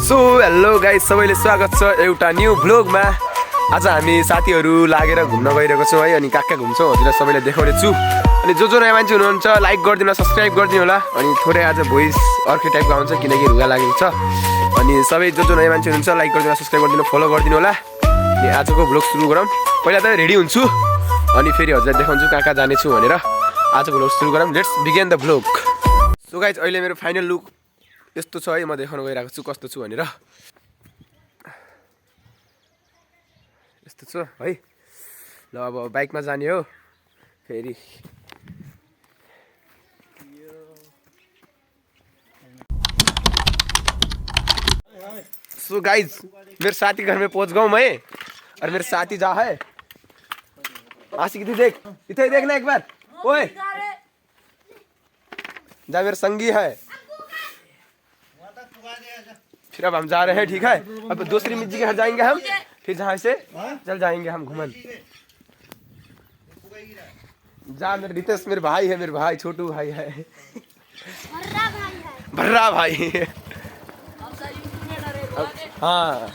So hello guys, सबैले स्वागत छ एउटा न्यू भ्लगमा। आज हामी साथीहरू लागेर घुम्न गइरहेको छौँ है। अनि कहाँ घुम्छौँ हजुरलाई सबैले देखाउने छु। अनि जो नयाँ मान्छे हुनुहुन्छ लाइक गरिदिनु, सब्सक्राइब गरिदिनु होला। अनि थोरै आज भोइस अर्कै टाइपको आउँछ किनकि रुगा लागेको छ। अनि सबै जो नयाँ मान्छे हुनुहुन्छ लाइक गरिदिनु, सब्सक्राइब गरिदिनु, फलो गरिदिनु होला। अनि आजको भ्लग सुरु गरौँ। पहिला त रेडी हुन्छु अनि फेरि हजुरलाई देखाउँछु कहाँ जानेछु भनेर। आजको भ्लग सुरु गरौँ। Let's begin the vlog. So guys, अहिले मेरो फाइनल लुक यस्तो छ है। म देखाउन गइरहेको छु कस्तो छु भनेर। यस्तो छ है। ल अब बाइकमा जाने हो फेरि। सो गाइज, मेरे साथी घर में पहुंच गया हूँ मैं और मेरे साथी जा है। आशिक इधर देख, इधर देखना एक बार। ओए जा, मेरे संगी है। फिर अब हम जा रहे हैं, ठीक है। अब दूसरी मिर्जी के घर जाएंगे हम, फिर जहाँ से चल जाएंगे हम घूमन। जा, मेरे रितेश मेरे भाई है, मेरे भाई छोटू भाई है, भर्रा भाई है। हाँ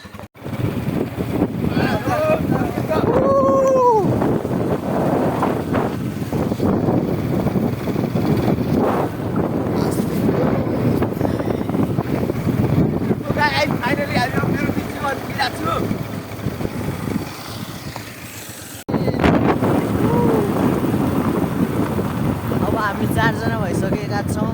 अब हामी 4 जना भइसकेका छौँ।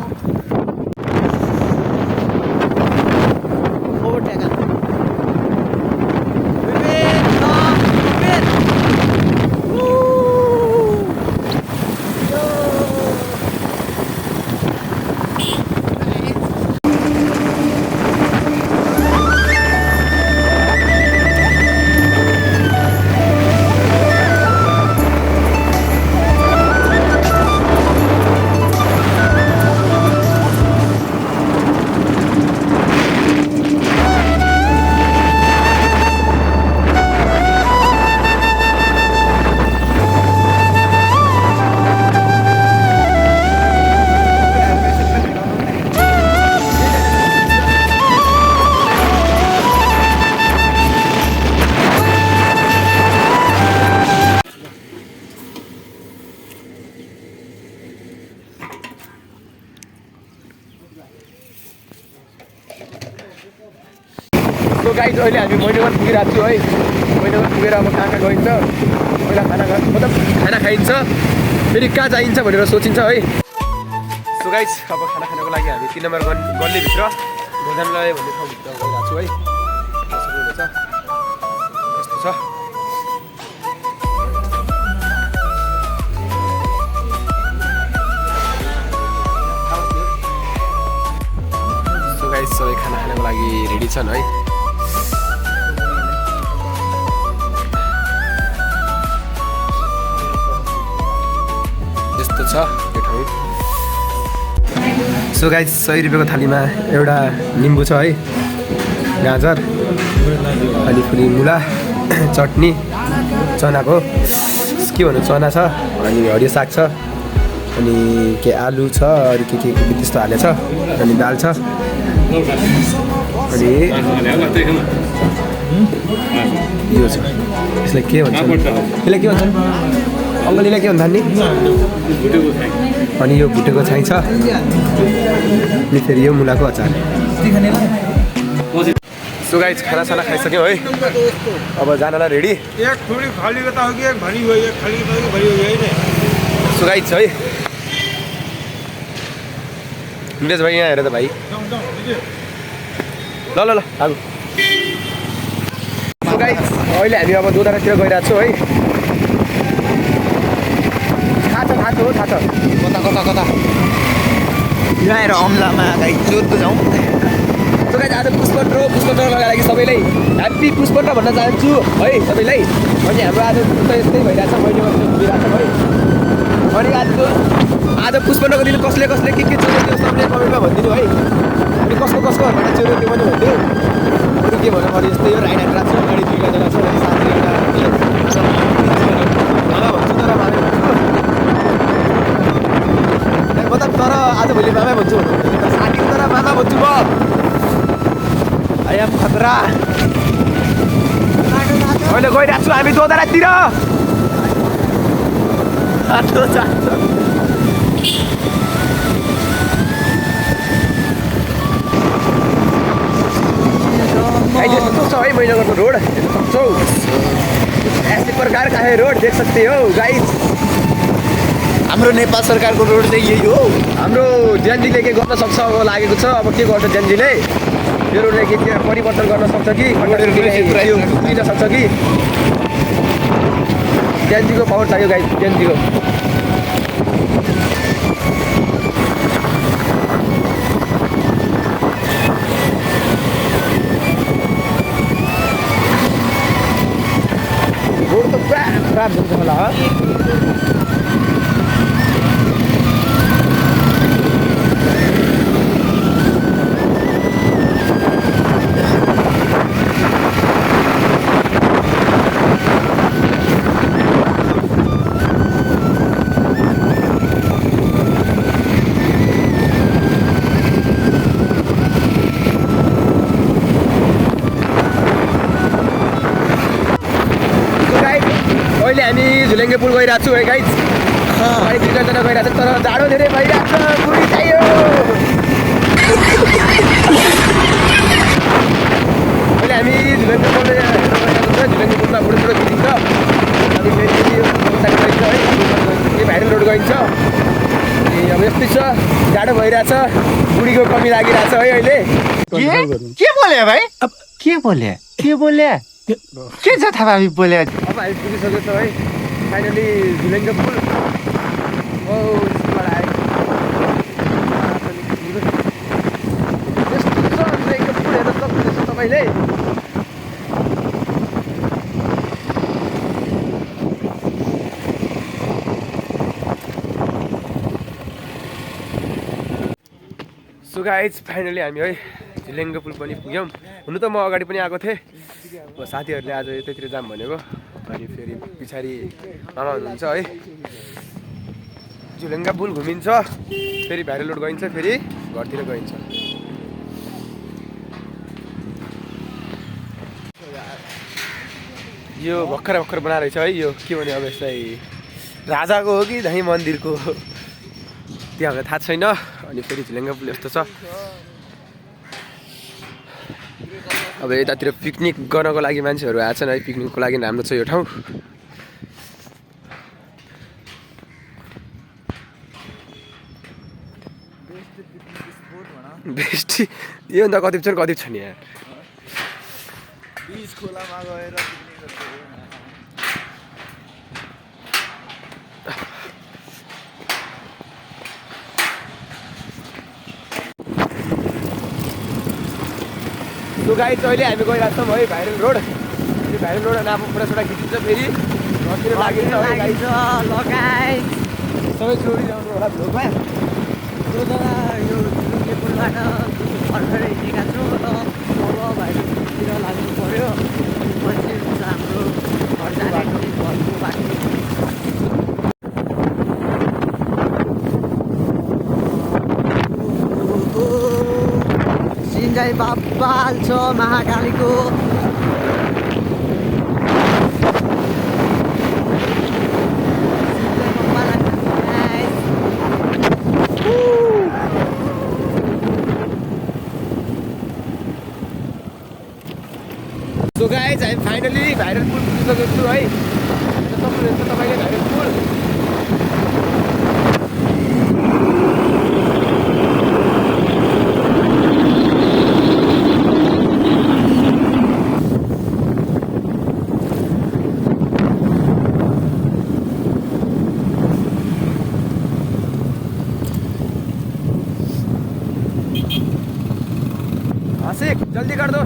तो गाइस, अहिले हामी मैनगर पुगिरहेको छु है। मैनगर पुगेर अब कहाँ कहाँ गइन्छ, पहिला मतलब खाना खाइन्छ, फेरि कहाँ जाइन्छ भनेर सोचिन्छ है। सो गाइस, अब खाना खानको लागि हामी 3 नम्बर गल्लीभित्र भोजनालय भन्ने ठाउँभित्र गइरहेको छु है। सक्नुहुन्छ यस्तो छ। सो गाइस, सबै खाना खानको लागि रेडी छन् है। छ यो ठाउँ। सो गाइस, 100 रुपियाँको थालीमा एउटा निम्बु छ है, गाजर अनि फेरि मुला, चटनी, चनाको के भन्नु, चना छ, अनि हरियो साग छ, अनि के आलु छ, अरू के त्यस्तो हालेछ, अनि दाल छ, अनि यो छ। यसलाई के भन्छ, यसलाई के भन्छ अङ्गलीलाई के भन्छ नि? अनि यो भुटेको छाइ छ, अनि फेरि यो मुलाको अचार। सो गाइस, खानासाना खाइसक्यौँ है। अब जानलाई रेडी। सो गाइस है, निलेश भाइ यहाँ हेर त भाइ। ल ल ल आगो। सो गाइस, अहिले हामी अब दोधारातिर गइरहेको छौँ है। थाहा छ कता यहाँ आएर अम्लामा गाई जोत्नु जाउँ। सो गाइस, आज पुष्पन्डको लागि सबैलाई ह्याप्पी पुष्पन्ड भन्न चाहन्छु है सबैलाई। अनि हाम्रो आज त यस्तै भइरहेछ, मैले घुमिरहेको छ है। अनि आज पुष्पन्डको दिन कसले के चोर्यो त्यो सबले कमेन्टमा भनिदिनु है। अनि कसको घरमा चोर्यो त्यो पनि भनिदियो। अरू के भन्नु पर्यो, यस्तै हो। राइड हान्नु छ, गाडी 2 जना छ, साथी एउटा मामा भन्छु तर मामा भन्छु मतलब, तर आज भोलि मामा भन्छु, साथी तर मामा भन्छु म। आयाम खतरा अहिले गइरहेको छु हामी दोधारातिर बाटो जान्छ यस्तो छ है मैनगरको रोड हेर्न सक्छौ ऐसे प्रकार का है रोड देख सकते हो गाइस हाम्रो नेपाल सरकारको रोड चाहिँ यही हो हाम्रो ज्यानजीले के गर्न सक्छ अब लागेको छ अब के गर्छ ज्यानजीले यो रोडले के परिवर्तन गर्न सक्छ कि दिन सक्छ कि ज्यानजीको पावर चाहियो गाइस ज्यानजीको रोड त पुरा खराब हुन्छ होला अहिले हामी झुलेङ्गे पुल गइरहेको छु है गाइस गाइस दुईजना गइरहेको छ तर जाडो धेरै भइरहेको छ पुरी चाहियो अहिले हामी झुलेङ्गे पुल गइरहेको छ झुलेङ्गे पुलमा बुढो बुढो खिचिन्छ अनि फेरि गइन्छ है यो भाइरल रोड गइन्छ अब यस्तै छ जाडो भइरहेछ बुढीको कमी लागिरहेछ है अहिले के बोले भाइ अब के बोले के छ थाहा हामी बोले अब हामी पुगिसकेको छौँ है फाइनली झुलेङ्गे पुल ओ स्कुलबाट आयो यस्तो छ झुलेङ्गे पुल हेर्न सक्नुहुनेछ तपाईँले सो गाइज फाइनली हामी है झुलेङ्गे पुल पनि पुग्यौँ हुनु त म अगाडि पनि आएको थिएँ अब साथीहरूले आज यतैतिर जाम भनेको अनि फेरि पछाडि मामा हुनुहुन्छ है झुलेङ्गा पुल घुमिन्छ फेरि भाइरल रोड गइन्छ फेरि घरतिर गइन्छ यो भर्खर भर्खर बनाएर रहेछ है यो के भने अब यसलाई राजाको हो कि धाई मन्दिरको त्यो हामीलाई थाहा छैन अनि फेरि झुलेङ्गा पुल यस्तो छ अब यतातिर पिकनिक गर्नको लागि मान्छेहरू आएछन् है पिकनिकको लागि राम्रो छ यो ठाउँ बेस्ट योभन्दा कति छ नि यार खोलामा गएर सो गाइस अहिले हामी गइरहेको छौँ है भाइरल रोड यो भाइरल रोड नाम पुरा खिचिन्छ फेरि घरतिर लागिन्छ है गाइस लगाइ सबै छोडी जानु होला भ्लगमा यो झुलेङ्गे पुलबाट भर्खरै हिँडेका छौँ र अब भाइतिर लाग्नु पऱ्यो पछि हुन्छ हाम्रो घर जाने घरको बाटो सिँगाइ बाप्पाल छ महाकालीको सो गाइस हामी फाइनली भाइरल पुल पुगिसकेको छु है सक्नुहुन्छ तपाईँले भाइरल पुल आशिक जल्दी कर दो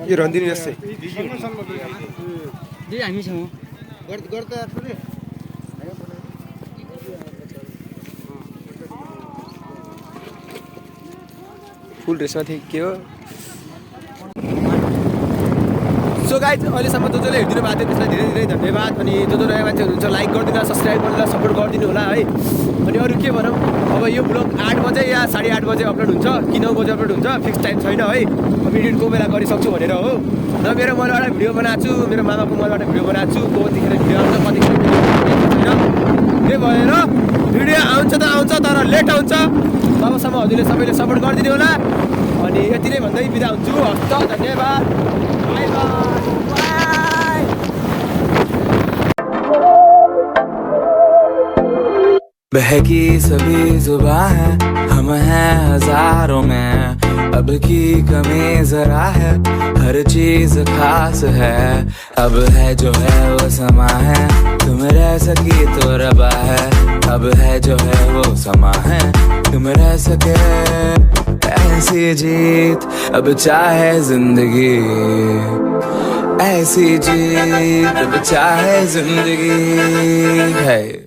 यो रन्दिनी जस्तै दिदी हामीसँग फुल ड्रेसमा थिएँ के हो सो गाइज अहिलेसम्म जो जसले हेरिदिनु भएको थियो त्यसलाई धेरै धेरै धन्यवाद अनि जो नयाँ मान्छे हुनुहुन्छ लाइक गरिदिनु सब्सक्राइब गरिदिनु सपोर्ट गरिदिनु होला है अनि अरू के भनौँ अब यो ब्लग 8 बजे या 8:30 बजे अपलोड हुन्छ कि 9 बजे अपलोड हुन्छ फिक्स टाइम छैन है अब एडिट को बेला गरिसक्छु भनेर हो र मेरो मोबाइलबाट भिडियो बनाएको छु मेरो मामाको मोबाइलबाट भिडियो बनाएको छु कतिखेर भिडियो आउँछ कतिखेर भिडियो छैन त्यही भएर भिडियो आउँछ त आउँछ तर लेट आउँछ तबसम्म हजुरले सबैले सपोर्ट गरिदिनु होला अनि यति नै भन्दै बिदा हुन्छु हस्त धन्यवाद बाई बाई बहकी सभी जुबां है हम हैं हजारों में अब की कमी जरा है हर चीज खास है अब है जो है वो समा है तुम रह सकी तो रबा है अब है जो है वो समा है तुम रह सके ऐसी जीत अब चाहे जिंदगी ऐसी जीत अब चाहे जिंदगी है